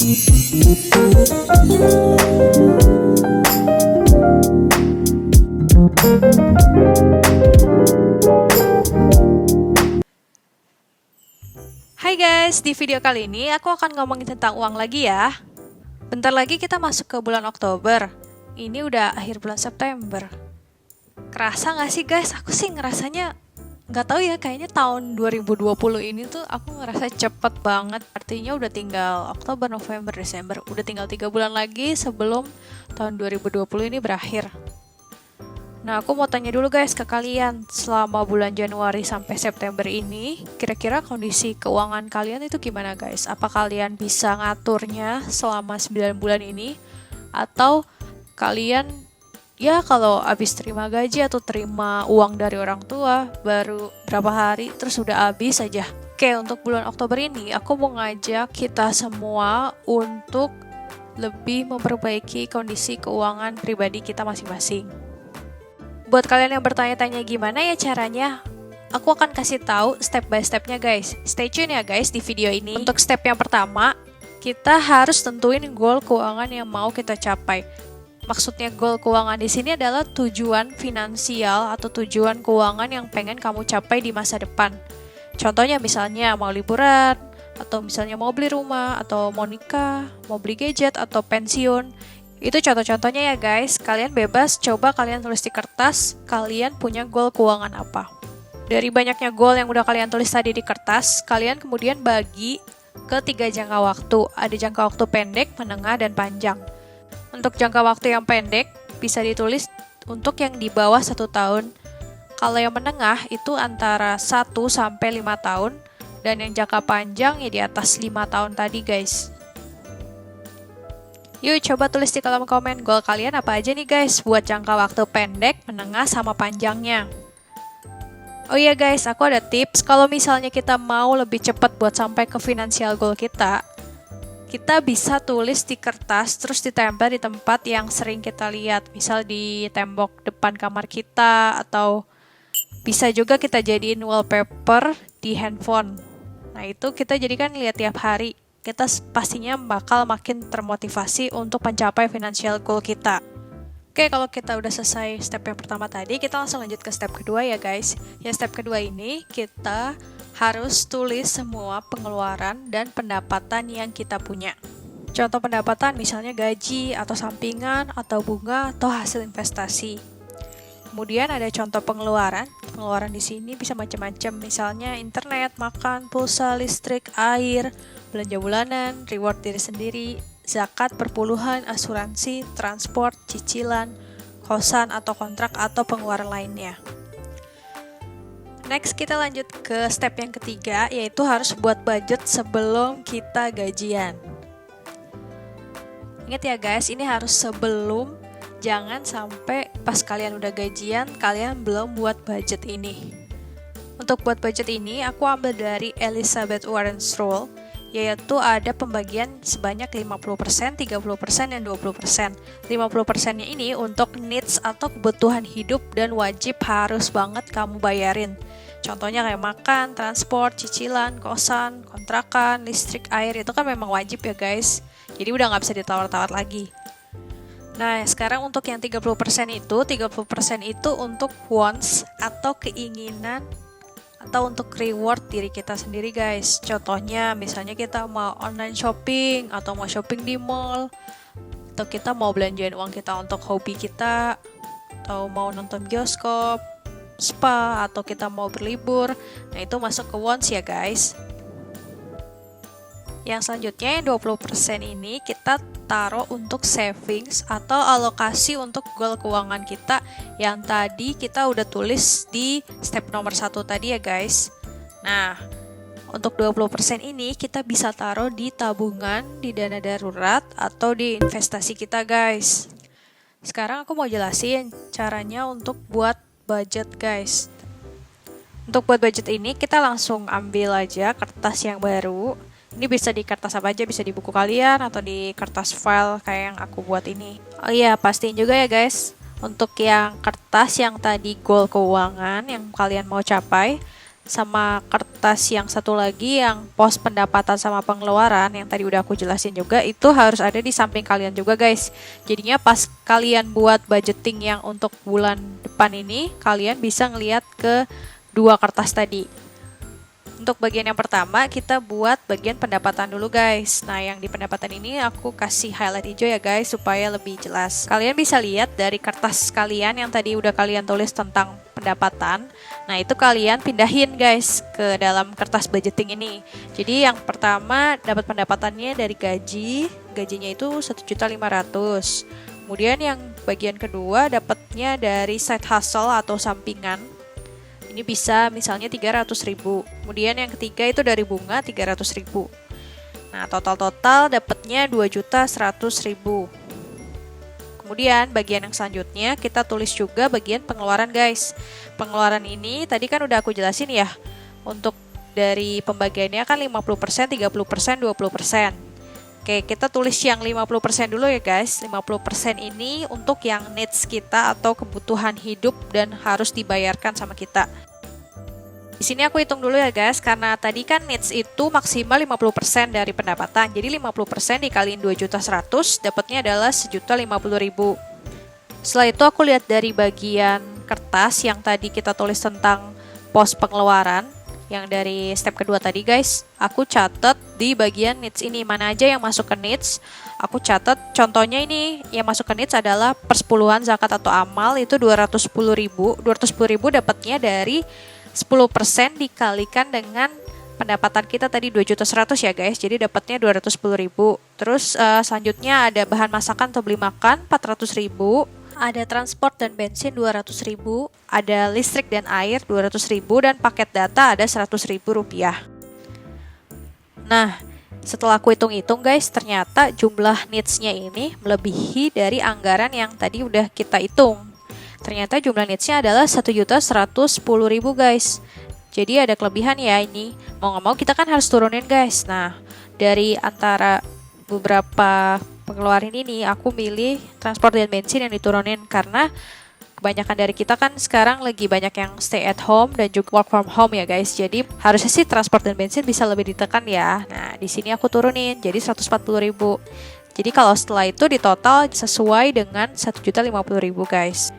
Hai guys, di video kali ini aku akan ngomongin tentang uang lagi ya. Bentar lagi kita masuk ke bulan Oktober. Ini udah akhir bulan September. Kerasa gak sih guys? Aku sih ngerasanya nggak tahu ya, kayaknya tahun 2020 ini tuh aku ngerasa cepet banget. Artinya udah tinggal Oktober, November, Desember. Udah tinggal 3 bulan lagi sebelum tahun 2020 ini berakhir. Nah, aku mau tanya dulu guys ke kalian, selama bulan Januari sampai September ini, kira-kira kondisi keuangan kalian itu gimana guys? Apa kalian bisa ngaturnya selama 9 bulan ini? Atau kalian, ya kalau habis terima gaji atau terima uang dari orang tua, baru berapa hari terus udah habis aja. Oke, untuk bulan Oktober ini, aku mau ngajak kita semua untuk lebih memperbaiki kondisi keuangan pribadi kita masing-masing. Buat kalian yang bertanya-tanya gimana ya caranya, aku akan kasih tahu step by stepnya guys. Stay tune ya guys di video ini. Untuk step yang pertama, kita harus tentuin goal keuangan yang mau kita capai. Maksudnya goal keuangan di sini adalah tujuan finansial atau tujuan keuangan yang pengen kamu capai di masa depan. Contohnya misalnya mau liburan, atau misalnya mau beli rumah, atau mau nikah, mau beli gadget, atau pensiun. Itu contoh-contohnya ya guys, kalian bebas coba kalian tulis di kertas, kalian punya goal keuangan apa. Dari banyaknya goal yang udah kalian tulis tadi di kertas, kalian kemudian bagi ke 3 jangka waktu. Ada jangka waktu pendek, menengah, dan panjang. Untuk jangka waktu yang pendek, bisa ditulis untuk yang di bawah 1 tahun. Kalau yang menengah itu antara 1 sampai 5 tahun, dan yang jangka panjang ya di atas 5 tahun tadi guys. Yuk coba tulis di kolom komen goal kalian apa aja nih guys buat jangka waktu pendek, menengah, sama panjangnya. Oh iya guys, aku ada tips kalau misalnya kita mau lebih cepat buat sampai ke financial goal kita bisa tulis di kertas terus ditempel di tempat yang sering kita lihat, misal di tembok depan kamar kita, atau bisa juga kita jadiin wallpaper di handphone. Nah itu kita jadikan lihat tiap hari. Kita pastinya bakal makin termotivasi untuk mencapai financial goal kita. Oke, kalau kita udah selesai step yang pertama tadi, kita langsung lanjut ke step kedua ya guys. Yang step kedua ini, kita harus tulis semua pengeluaran dan pendapatan yang kita punya. Contoh pendapatan misalnya gaji, atau sampingan, atau bunga, atau hasil investasi. Kemudian ada contoh pengeluaran. Pengeluaran di sini bisa macam-macam, misalnya internet, makan, pulsa, listrik, air, belanja bulanan, reward diri sendiri, zakat, perpuluhan, asuransi, transport, cicilan, kosan atau kontrak, atau pengeluaran lainnya. Next, kita lanjut ke step yang ketiga, yaitu harus buat budget sebelum kita gajian. Ingat ya guys, ini harus sebelum, jangan sampai pas kalian udah gajian, kalian belum buat budget ini. Untuk buat budget ini, aku ambil dari Elizabeth Warren's Rule, yaitu ada pembagian sebanyak 50%, 30%, dan 20%. 50%-nya ini untuk needs atau kebutuhan hidup dan wajib harus banget kamu bayarin. Contohnya kayak makan, transport, cicilan, kosan, kontrakan, listrik, air, itu kan memang wajib ya guys. Jadi udah nggak bisa ditawar-tawar lagi. Nah, sekarang untuk yang 30% itu untuk wants atau keinginan atau untuk reward diri kita sendiri guys. Contohnya misalnya kita mau online shopping, atau mau shopping di mall, atau kita mau belanjain uang kita untuk hobi kita, atau mau nonton bioskop, spa, atau kita mau berlibur. Nah itu masuk ke wants ya guys. Yang selanjutnya yang 20% ini kita taruh untuk savings atau alokasi untuk goal keuangan kita yang tadi kita udah tulis di step nomor 1 tadi ya guys. Nah, untuk 20% ini kita bisa taruh di tabungan, di dana darurat, atau di investasi kita guys. Sekarang aku mau jelasin caranya untuk buat budget guys. Untuk buat budget ini kita langsung ambil aja kertas yang baru. Ini bisa di kertas apa aja, bisa di buku kalian atau di kertas file kayak yang aku buat ini. Oh iya, pastiin juga ya guys, untuk yang kertas yang tadi goal keuangan yang kalian mau capai, sama kertas yang satu lagi yang pos pendapatan sama pengeluaran yang tadi udah aku jelasin juga, itu harus ada di samping kalian juga guys. Jadinya pas kalian buat budgeting yang untuk bulan depan ini, kalian bisa ngeliat ke dua kertas tadi. Untuk bagian yang pertama, kita buat bagian pendapatan dulu guys. Nah, yang di pendapatan ini aku kasih highlight hijau ya guys, supaya lebih jelas. Kalian bisa lihat dari kertas kalian yang tadi udah kalian tulis tentang pendapatan. Nah, itu kalian pindahin guys ke dalam kertas budgeting ini. Jadi yang pertama dapat pendapatannya dari gaji. Gajinya itu 1.500.000. Kemudian yang bagian kedua dapatnya dari side hustle atau sampingan. Ini bisa misalnya 300.000. Kemudian yang ketiga itu dari bunga 300.000. Nah, total dapatnya 2.100.000. Kemudian bagian yang selanjutnya kita tulis juga bagian pengeluaran guys. Pengeluaran ini tadi kan udah aku jelasin ya. Untuk dari pembagiannya kan 50%, 30%, 20%. Oke, kita tulis yang 50% dulu ya guys. 50% ini untuk yang needs kita atau kebutuhan hidup dan harus dibayarkan sama kita. Di sini aku hitung dulu ya guys, karena tadi kan needs itu maksimal 50% dari pendapatan. Jadi 50% dikaliin 2.100.000 dapatnya adalah 1.050.000. Setelah itu aku lihat dari bagian kertas yang tadi kita tulis tentang pos pengeluaran. Yang dari step kedua tadi guys, aku catat di bagian needs ini, mana aja yang masuk ke needs. Aku catat, contohnya ini yang masuk ke needs adalah persepuluhan zakat atau amal, itu 210.000. 210.000 dapatnya dari 10% dikalikan dengan pendapatan kita tadi 2.100.000 ya guys. Jadi dapatnya 210.000. Terus selanjutnya ada bahan masakan atau beli makan 400.000. Ada transport dan bensin 200.000, ada listrik dan air 200.000, dan paket data ada 100.000 rupiah. Nah, setelah aku hitung-hitung guys, ternyata jumlah needs-nya ini melebihi dari anggaran yang tadi udah kita hitung. Ternyata jumlah needs-nya adalah 1.110.000 guys. Jadi ada kelebihan ya ini. Mau nggak mau kita kan harus turunin guys. Nah, dari antara beberapa pengeluaran ini aku milih transport dan bensin yang diturunin, karena kebanyakan dari kita kan sekarang lagi banyak yang stay at home dan juga work from home ya guys. Jadi harusnya sih transport dan bensin bisa lebih ditekan ya. Nah, di sini aku turunin jadi 140.000. Jadi kalau setelah itu di total sesuai dengan 1.050.000 guys.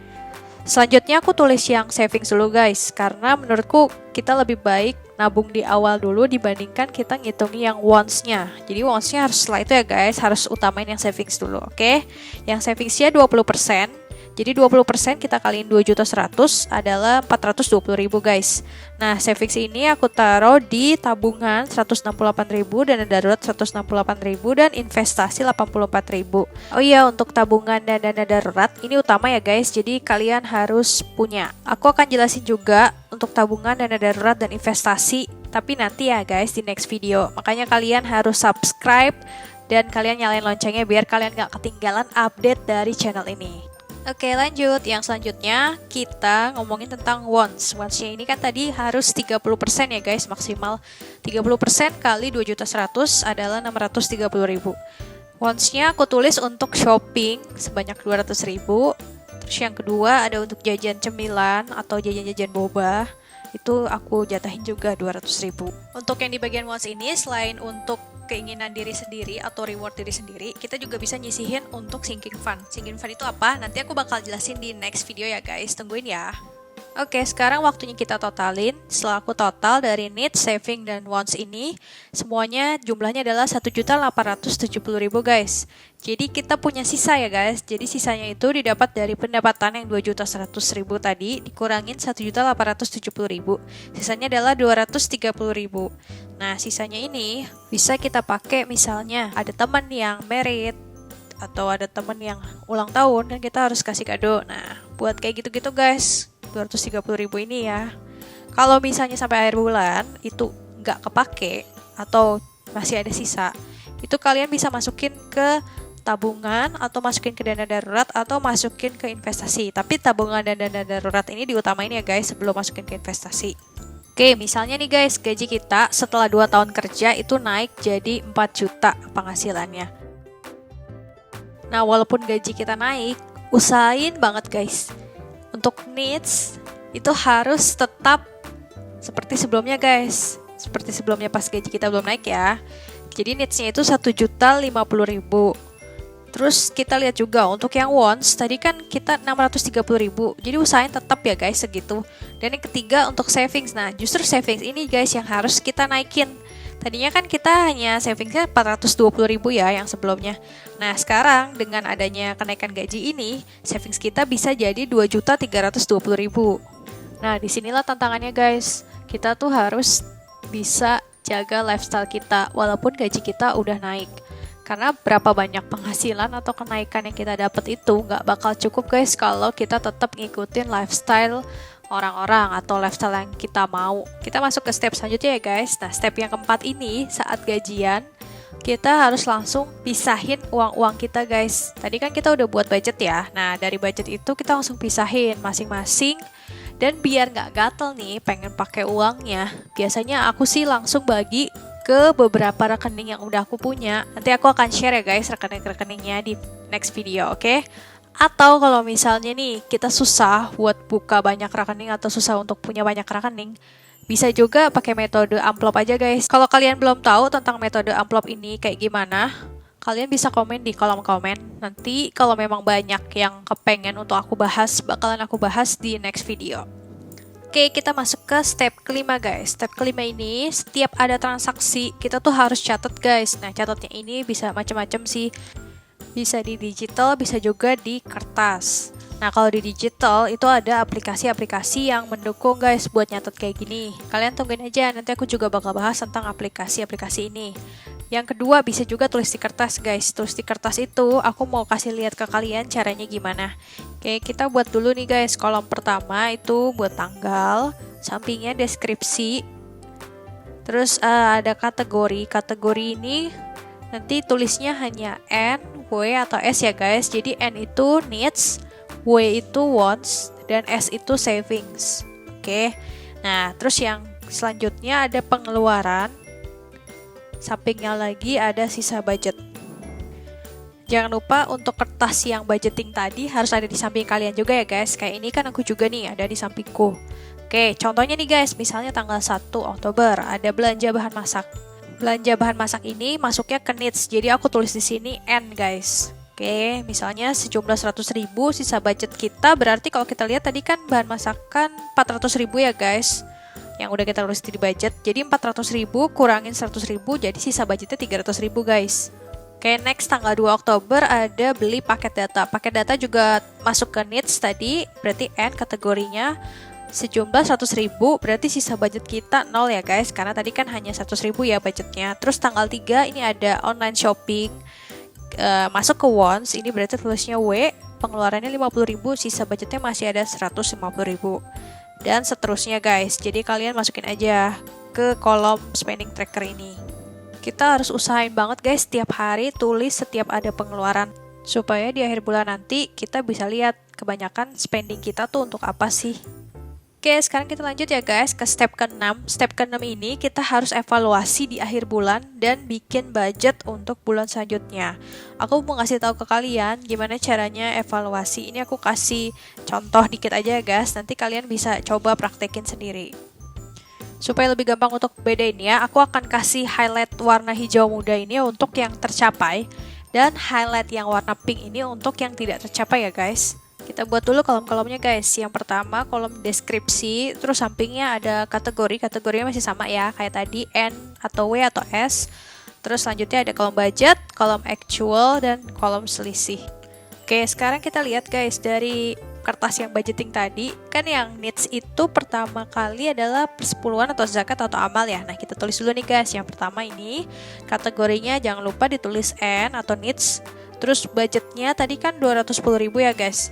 Selanjutnya aku tulis yang savings dulu guys, karena menurutku kita lebih baik nabung di awal dulu dibandingkan kita ngitungi yang wants-nya. Jadi wants-nya harus setelah itu ya guys, harus utamain yang savings dulu, oke? Yang savingsnya 20%. Jadi 20% kita kaliin 2.100.000 adalah 420.000 guys. Nah, savings ini aku taruh di tabungan 168.000, dana darurat 168.000, dan investasi 84.000. Oh iya, untuk tabungan dan dana darurat ini utama ya guys, jadi kalian harus punya. Aku akan jelasin juga untuk tabungan, dana darurat, dan investasi, tapi nanti ya guys di next video. Makanya kalian harus subscribe dan kalian nyalain loncengnya biar kalian gak ketinggalan update dari channel ini. Oke, lanjut. Yang selanjutnya kita ngomongin tentang wants. Wants-nya ini kan tadi harus 30% ya guys, maksimal 30% kali 2.100.000 adalah 630.000. Wants-nya aku tulis untuk shopping sebanyak 200.000. Terus yang kedua ada untuk jajan cemilan atau jajan-jajan boba. Itu aku jatahin juga 200.000. Untuk yang di bagian wants ini, selain untuk keinginan diri sendiri atau reward diri sendiri, kita juga bisa nyisihin untuk sinking fund. Sinking fund itu apa? Nanti aku bakal jelasin di next video ya guys, tungguin ya. Oke, sekarang waktunya kita totalin. Setelah aku total dari need, saving, dan wants ini, semuanya jumlahnya adalah 1.870.000 guys. Jadi kita punya sisa ya guys. Jadi sisanya itu didapat dari pendapatan yang 2.100.000 tadi, dikurangin 1.870.000. Sisanya adalah 230.000. Nah, sisanya ini bisa kita pakai misalnya ada teman yang merit, atau ada teman yang ulang tahun, kan kita harus kasih kado. Nah, buat kayak gitu-gitu guys, 230.000 ini ya. Kalau misalnya sampai akhir bulan itu nggak kepake atau masih ada sisa, itu kalian bisa masukin ke tabungan atau masukin ke dana darurat atau masukin ke investasi. Tapi tabungan dan dana darurat ini diutamain ya guys sebelum masukin ke investasi. Oke, misalnya nih guys, gaji kita setelah 2 tahun kerja itu naik jadi 4 juta penghasilannya. Nah, walaupun gaji kita naik, usahain banget guys, untuk needs itu harus tetap seperti sebelumnya guys. Seperti sebelumnya pas gaji kita belum naik ya. Jadi needs-nya itu 1.050.000. Terus kita lihat juga untuk yang wants, tadi kan kita 630.000. Jadi usahain tetap ya guys segitu. Dan yang ketiga untuk savings. Nah, justru savings ini guys yang harus kita naikin. Tadinya kan kita hanya savingsnya 420.000 ya yang sebelumnya. Nah, sekarang dengan adanya kenaikan gaji ini, savings kita bisa jadi 2.320.000. Nah, disinilah tantangannya guys. Kita tuh harus bisa jaga lifestyle kita walaupun gaji kita udah naik. Karena berapa banyak penghasilan atau kenaikan yang kita dapat itu nggak bakal cukup guys kalau kita tetap ngikutin lifestyle orang-orang atau lifestyle yang kita mau. Kita masuk ke step selanjutnya ya guys. Nah, step yang keempat ini saat gajian kita harus langsung pisahin uang-uang kita guys. Tadi kan kita udah buat budget ya. Nah, dari budget itu kita langsung pisahin masing-masing. Dan biar nggak gatel nih pengen pakai uangnya, biasanya aku sih langsung bagi ke beberapa rekening yang udah aku punya. Nanti aku akan share ya guys rekening-rekeningnya di next video, oke? Atau kalau misalnya nih kita susah buat buka banyak rekening atau susah untuk punya banyak rekening, bisa juga pakai metode amplop aja guys. Kalau kalian belum tahu tentang metode amplop ini kayak gimana, kalian bisa komen di kolom komen. Nanti kalau memang banyak yang kepengen untuk aku bahas, bakalan aku bahas di next video. Oke, kita masuk ke step kelima guys. Step kelima ini, setiap ada transaksi, kita tuh harus catat guys. Nah, catatnya ini bisa macam-macam sih. Bisa di digital, bisa juga di kertas. Nah, kalau di digital, itu ada aplikasi-aplikasi yang mendukung guys buat nyatet kayak gini. Kalian tungguin aja, nanti aku juga bakal bahas tentang aplikasi-aplikasi ini. Yang kedua, bisa juga tulis di kertas guys. Tulis di kertas itu, aku mau kasih lihat ke kalian caranya gimana. Oke, kita buat dulu nih guys. Kolom pertama itu buat tanggal, sampingnya deskripsi. Terus ada kategori. Kategori ini nanti tulisnya hanya N, W, atau S ya guys. Jadi N itu needs, W itu wants, dan S itu savings. Oke, nah terus yang selanjutnya ada pengeluaran. Sampingnya lagi ada sisa budget. Jangan lupa untuk kertas yang budgeting tadi harus ada di samping kalian juga ya guys. Kayak ini kan aku juga nih ada di sampingku. Oke, contohnya nih guys, misalnya tanggal 1 Oktober ada belanja bahan masak. Belanja bahan masak ini masuknya ke needs. Jadi aku tulis di sini N guys. Oke, misalnya sejumlah 100.000 sisa budget kita, berarti kalau kita lihat tadi kan bahan masakan 400.000 ya guys. Yang udah kita tulis di budget. Jadi 400.000 kurangin 100.000 jadi sisa budgetnya 300.000 guys. Oke, next tanggal 2 Oktober ada beli paket data. Paket data juga masuk ke needs tadi, berarti N kategorinya. Sejumlah 100.000 berarti sisa budget kita 0 ya guys, karena tadi kan hanya 100.000 ya budgetnya. Terus tanggal 3 ini ada online shopping, masuk ke wants, ini berarti tulisnya W, pengeluarannya 50.000, sisa budgetnya masih ada 150.000. Dan seterusnya guys, jadi kalian masukin aja ke kolom spending tracker ini. Kita harus usahain banget guys setiap hari tulis setiap ada pengeluaran, supaya di akhir bulan nanti kita bisa lihat kebanyakan spending kita tuh untuk apa sih. Oke, sekarang kita lanjut ya guys ke step ke-6. Step ke-6 ini kita harus evaluasi di akhir bulan dan bikin budget untuk bulan selanjutnya. Aku mau ngasih tahu ke kalian gimana caranya evaluasi. Ini aku kasih contoh dikit aja ya guys, nanti kalian bisa coba praktekin sendiri. Supaya lebih gampang untuk bedain ya, aku akan kasih highlight warna hijau muda ini untuk yang tercapai, dan highlight yang warna pink ini untuk yang tidak tercapai ya guys. Kita buat dulu kolom-kolomnya guys. Yang pertama kolom deskripsi, terus sampingnya ada kategori. Kategorinya masih sama ya, kayak tadi N atau W atau S. Terus selanjutnya ada kolom budget, kolom actual, dan kolom selisih. Oke, sekarang kita lihat guys dari kertas yang budgeting tadi. Kan yang needs itu pertama kali adalah persepuluhan atau zakat atau amal ya. Nah, kita tulis dulu nih guys. Yang pertama ini kategorinya jangan lupa ditulis N atau needs. Terus budgetnya tadi kan 210.000 ya guys.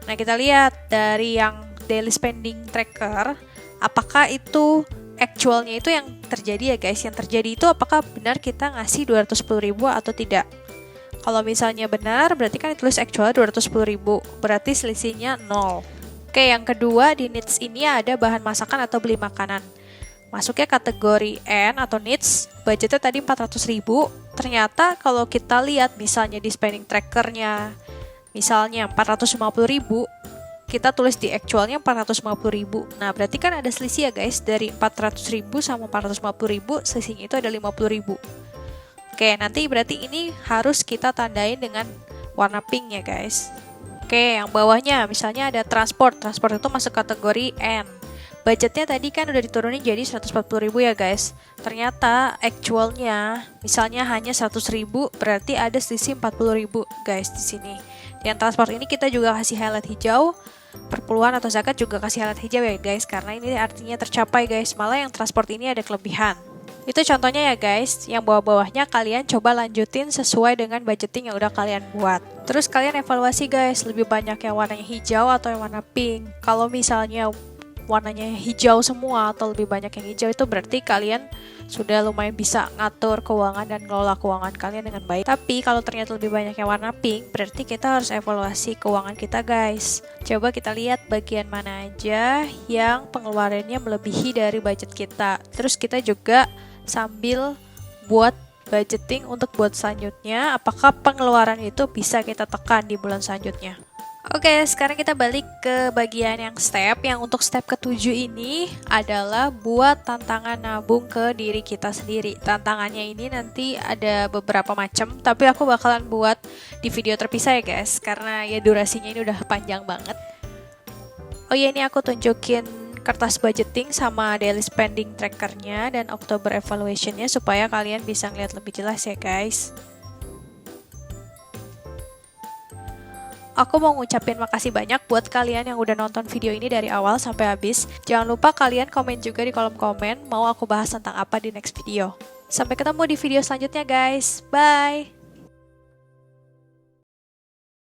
Nah, kita lihat dari yang daily spending tracker, apakah itu actualnya itu yang terjadi ya guys. Yang terjadi itu apakah benar kita ngasih 210.000 atau tidak. Kalau misalnya benar, berarti kan ditulis actual 210.000, berarti selisihnya 0. Oke, yang kedua di needs ini ada bahan masakan atau beli makanan. Masuknya kategori N atau needs, budgetnya tadi 400.000. Ternyata kalau kita lihat misalnya di spending trackernya, misalnya 450.000, kita tulis di actualnya 450.000. Nah, berarti kan ada selisih ya guys, dari 400.000 sama 450.000, selisihnya itu ada 50.000. Oke, nanti berarti ini harus kita tandain dengan warna pink ya guys. Oke, yang bawahnya misalnya ada transport. Transport itu masuk kategori N. Budgetnya tadi kan udah diturunin jadi 140.000 ya guys. Ternyata actualnya misalnya hanya 100.000, berarti ada selisih 40.000 guys di sini. Yang transport ini kita juga kasih highlight hijau. Perpuluhan atau zakat juga kasih highlight hijau ya guys, karena ini artinya tercapai guys. Malah yang transport ini ada kelebihan. Itu contohnya ya guys. Yang bawah-bawahnya kalian coba lanjutin sesuai dengan budgeting yang udah kalian buat. Terus kalian evaluasi guys, lebih banyak yang warnanya hijau atau yang warna pink. Kalau misalnya warnanya hijau semua atau lebih banyak yang hijau, itu berarti kalian sudah lumayan bisa ngatur keuangan dan ngelola keuangan kalian dengan baik. Tapi kalau ternyata lebih banyak yang warna pink, berarti kita harus evaluasi keuangan kita guys. Coba kita lihat bagian mana aja yang pengeluarannya melebihi dari budget kita. Terus kita juga sambil buat budgeting untuk buat selanjutnya, apakah pengeluaran itu bisa kita tekan di bulan selanjutnya. Oke, sekarang kita balik ke bagian yang step. Yang untuk step ke-7 ini adalah buat tantangan nabung ke diri kita sendiri. Tantangannya ini nanti ada beberapa macam, tapi aku bakalan buat di video terpisah ya guys, karena ya durasinya ini udah panjang banget. Oh ya, ini aku tunjukin kertas budgeting sama daily spending trackernya dan October evaluationnya supaya kalian bisa ngeliat lebih jelas ya guys. Aku mau ngucapin makasih banyak buat kalian yang udah nonton video ini dari awal sampai habis. Jangan lupa kalian komen juga di kolom komen mau aku bahas tentang apa di next video. Sampai ketemu di video selanjutnya guys. Bye!